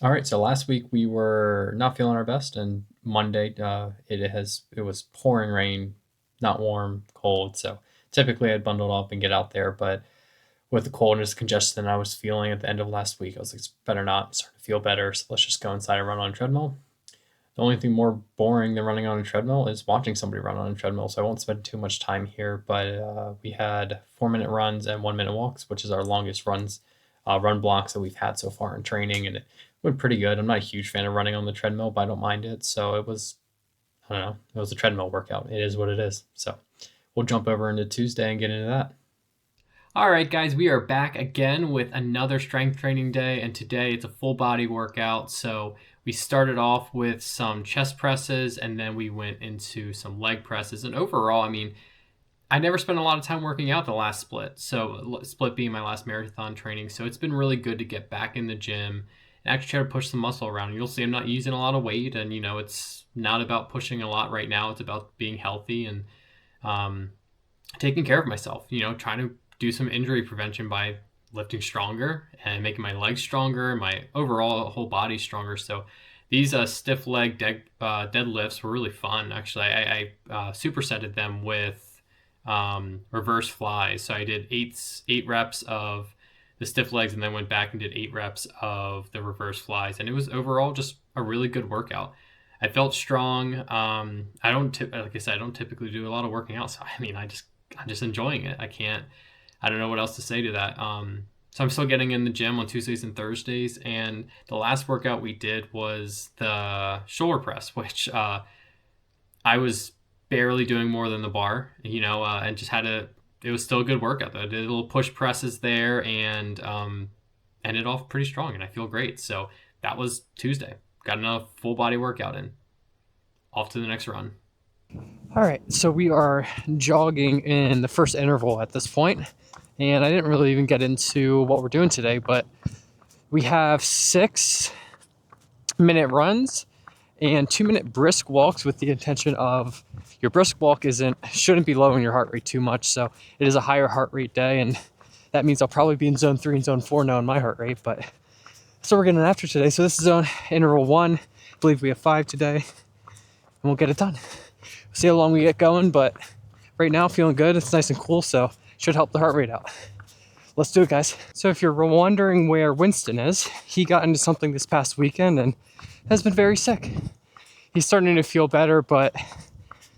All right, so last week we were not feeling our best, and Monday it was pouring rain, not warm, cold. So typically I'd bundle up and get out there, but with the coldness, congestion I was feeling at the end of last week, I was like, it's better not. I'm starting to feel better, so let's just go inside and run on a treadmill. The only thing more boring than running on a treadmill is watching somebody run on a treadmill. So I won't spend too much time here, but we had 4 minute runs and 1 minute walks, which is our longest run blocks that we've had so far in training, and it went pretty good. I'm not a huge fan of running on the treadmill, but I don't mind it. So I don't know, it was a treadmill workout. It is what it is. So we'll jump over into Tuesday and get into that. All right, guys, we are back again with another strength training day, and today it's a full body workout. So we started off with some chest presses, and then we went into some leg presses. And overall, I mean, I never spent a lot of time working out the last split. So split being my last marathon training. So it's been really good to get back in the gym and actually try to push some muscle around. You'll see I'm not using a lot of weight, and it's not about pushing a lot right now. It's about being healthy and taking care of myself. Trying to do some injury prevention by lifting stronger and making my legs stronger, my overall whole body stronger. So these stiff leg deadlifts were really fun. Actually, I supersetted them with reverse flies. So I did eight reps of the stiff legs and then went back and did 8 reps of the reverse flies. And it was overall just a really good workout. I felt strong. Like I said, I don't typically do a lot of working out. So I mean, I'm just enjoying it. I don't know what else to say to that. So I'm still getting in the gym on Tuesdays and Thursdays, and the last workout we did was the shoulder press, which I was barely doing more than the bar, and just it was still a good workout though. I did little push presses there and ended off pretty strong, and I feel great. So that was Tuesday. Got enough full body workout in. Off to the next run. All right, so we are jogging in the first interval at this point, and I didn't really even get into what we're doing today, but we have 6-minute runs and 2-minute brisk walks with the intention of your brisk walk shouldn't be lowering your heart rate too much, so it is a higher heart rate day, and that means I'll probably be in zone 3 and zone 4 now in my heart rate, but so we're getting after today. So this is zone interval 1. I believe we have 5 today, and we'll get it done. See how long we get going, but right now feeling good. It's nice and cool, so should help the heart rate out. Let's do it, guys. So if you're wondering where Winston is, he got into something this past weekend and has been very sick. He's starting to feel better, but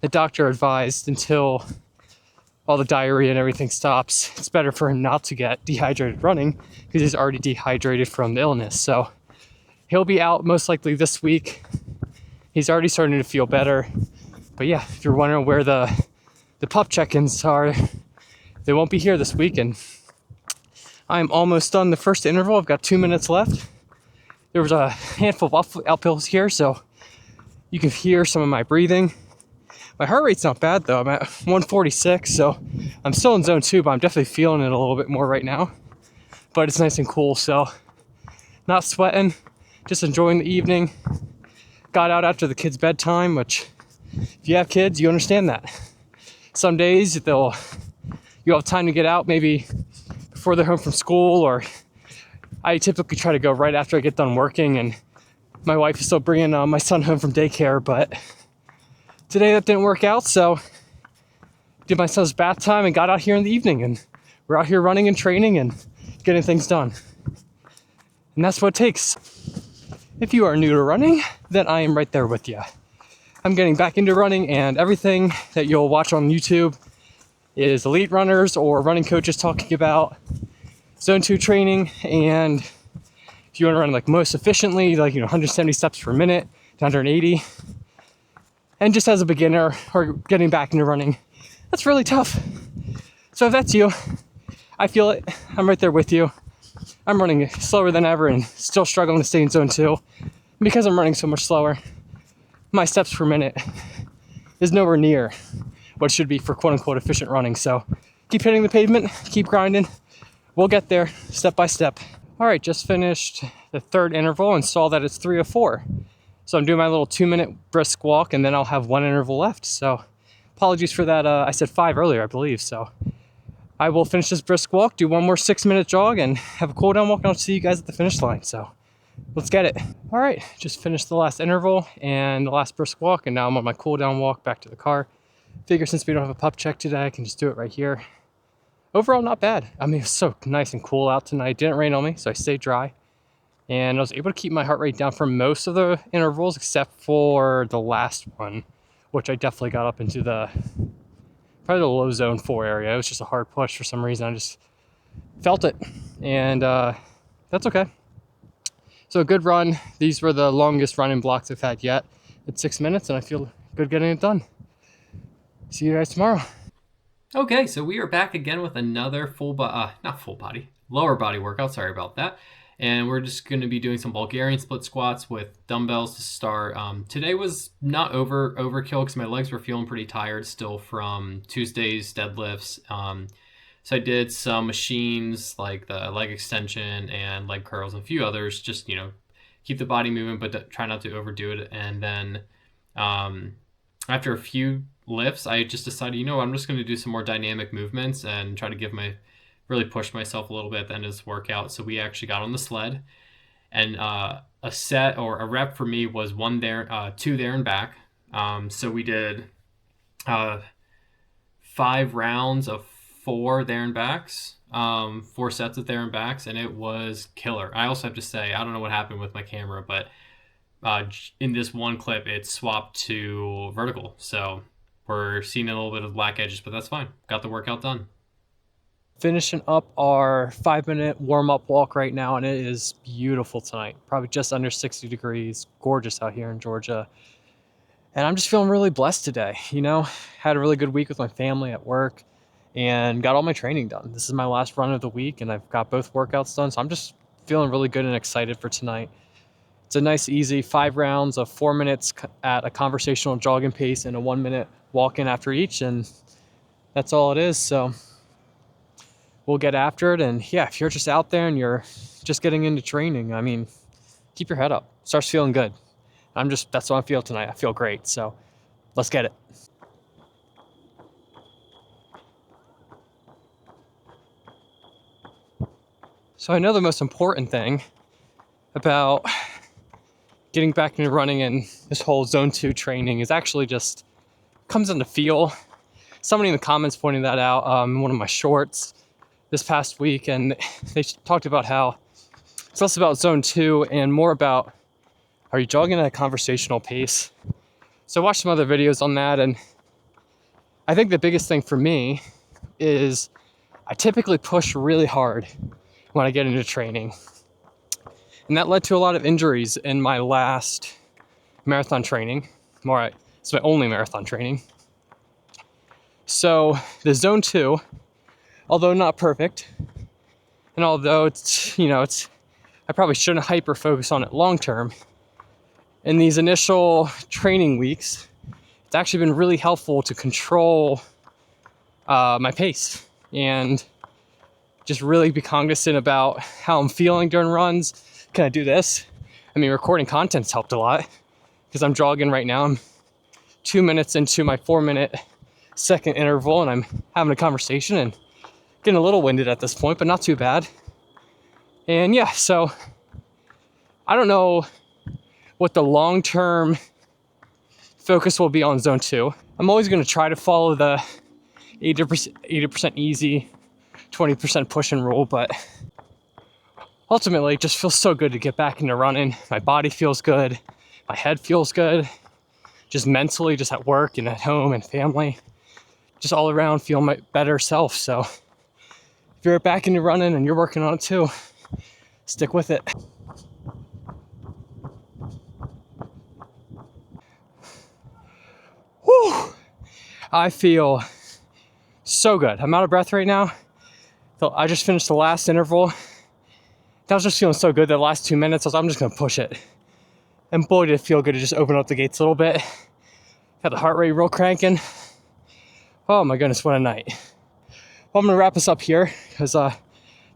the doctor advised until all the diarrhea and everything stops, it's better for him not to get dehydrated running because he's already dehydrated from the illness. So he'll be out most likely this week. He's already starting to feel better. But yeah, if you're wondering where the pup check-ins are, they won't be here this week, and I'm almost done the first interval. I've got 2 minutes left. There was a handful of uphills here, so you can hear some of my breathing. My heart rate's not bad though. I'm at 146, so I'm still in zone 2, but I'm definitely feeling it a little bit more right now. But it's nice and cool, so not sweating, just enjoying the evening. Got out after the kids' bedtime, which if you have kids, you understand that. Some days you'll have time to get out maybe before they're home from school, or I typically try to go right after I get done working, and my wife is still bringing my son home from daycare, but today that didn't work out, so did my son's bath time and got out here in the evening, and we're out here running and training and getting things done. And that's what it takes. If you are new to running, then I am right there with you. I'm getting back into running, and everything that you'll watch on YouTube is elite runners or running coaches talking about zone 2 training, and if you want to run like most efficiently, like 170 steps per minute to 180, and just as a beginner or getting back into running, that's really tough. So if that's you, I feel it. I'm right there with you. I'm running slower than ever and still struggling to stay in zone 2. Because I'm running so much slower, my steps per minute is nowhere near what it should be for quote-unquote efficient running. So keep hitting the pavement, keep grinding. We'll get there step by step. All right, just finished the third interval and saw that it's 3:04. So I'm doing my little 2-minute brisk walk, and then I'll have 1 interval left. So apologies for that. I said 5 earlier, I believe. So I will finish this brisk walk, do 1 more 6-minute jog, and have a cool down walk, and I'll see you guys at the finish line. So let's get it. All right, just finished the last interval and the last brisk walk, and now I'm on my cool down walk back to the car. Figure since we don't have a pup check today, I can just do it right here. Overall, not bad. I mean, it's so nice and cool out tonight. It didn't rain on me, so I stayed dry. And I was able to keep my heart rate down for most of the intervals except for the last one, which I definitely got up into probably the low zone 4 area. It was just a hard push for some reason. I just felt it, and that's okay. So a good run. These were the longest running blocks I've had yet. It's 6 minutes, and I feel good getting it done. See you guys tomorrow. Okay, so we are back again with another lower body workout. Sorry about that. And we're just going to be doing some Bulgarian split squats with dumbbells to start. Today was not overkill because my legs were feeling pretty tired still from Tuesday's deadlifts. So I did some machines like the leg extension and leg curls and a few others, just, keep the body moving, but try not to overdo it. And then after a few lifts, I just decided, I'm just going to do some more dynamic movements and try to really push myself a little bit at the end of this workout. So we actually got on the sled, and a set or a rep for me was 1 there, 2 there and back. So we did 5 rounds of 4 there and backs, 4 sets of there and backs, and it was killer. I also have to say, I don't know what happened with my camera, but in this one clip, it swapped to vertical. So we're seeing a little bit of black edges, but that's fine. Got the workout done. Finishing up our 5-minute warm-up walk right now, and it is beautiful tonight. Probably just under 60 degrees. Gorgeous out here in Georgia. And I'm just feeling really blessed today. Had a really good week with my family at work and got all my training done. This is my last run of the week, and I've got both workouts done, so I'm just feeling really good and excited for tonight. It's a nice, easy 5 rounds of 4 minutes at a conversational jogging pace and a 1-minute walk-in after each, and that's all it is. So we'll get after it. And yeah, if you're just out there and you're just getting into training, I mean, keep your head up. Starts feeling good. That's what I feel tonight. I feel great. So let's get it. So I know the most important thing about getting back into running and this whole zone 2 training is actually just comes into feel. Somebody in the comments pointed that out in one of my shorts this past week, and they talked about how it's less about zone 2 and more about, are you jogging at a conversational pace? So I watched some other videos on that, and I think the biggest thing for me is I typically push really hard when I get into training. And that led to a lot of injuries in my last marathon training. It's my only marathon training. So the zone 2, although not perfect, and although I probably shouldn't hyper focus on it long term, in these initial training weeks, it's actually been really helpful to control my pace and just really be cognizant about how I'm feeling during runs. Can I do this? I mean, recording content's helped a lot because I'm jogging right now. I'm 2 minutes into my 4-minute second interval, and I'm having a conversation and getting a little winded at this point, but not too bad. And yeah, so I don't know what the long-term focus will be on zone 2. I'm always going to try to follow the 80% easy, 20% pushing rule, but ultimately it just feels so good to get back into running. My body feels good. My head feels good. Just mentally, just at work and at home and family. Just all around feel my better self. So if you're back into running and you're working on it too, stick with it. Whew. I feel so good. I'm out of breath right now. I just finished the last interval. I was just feeling so good the last 2 minutes. I'm just going to push it. And boy, did it feel good to just open up the gates a little bit. Got the heart rate real cranking. Oh my goodness, what a night. Well, I'm going to wrap this up here because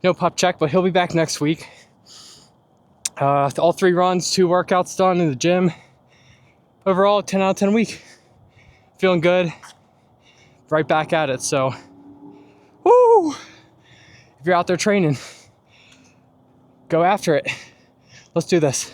no pup check, but he'll be back next week. All 3 runs, 2 workouts done in the gym. Overall, 10 out of 10 week. Feeling good. Right back at it. So, woo! If you're out there training, go after it. Let's do this.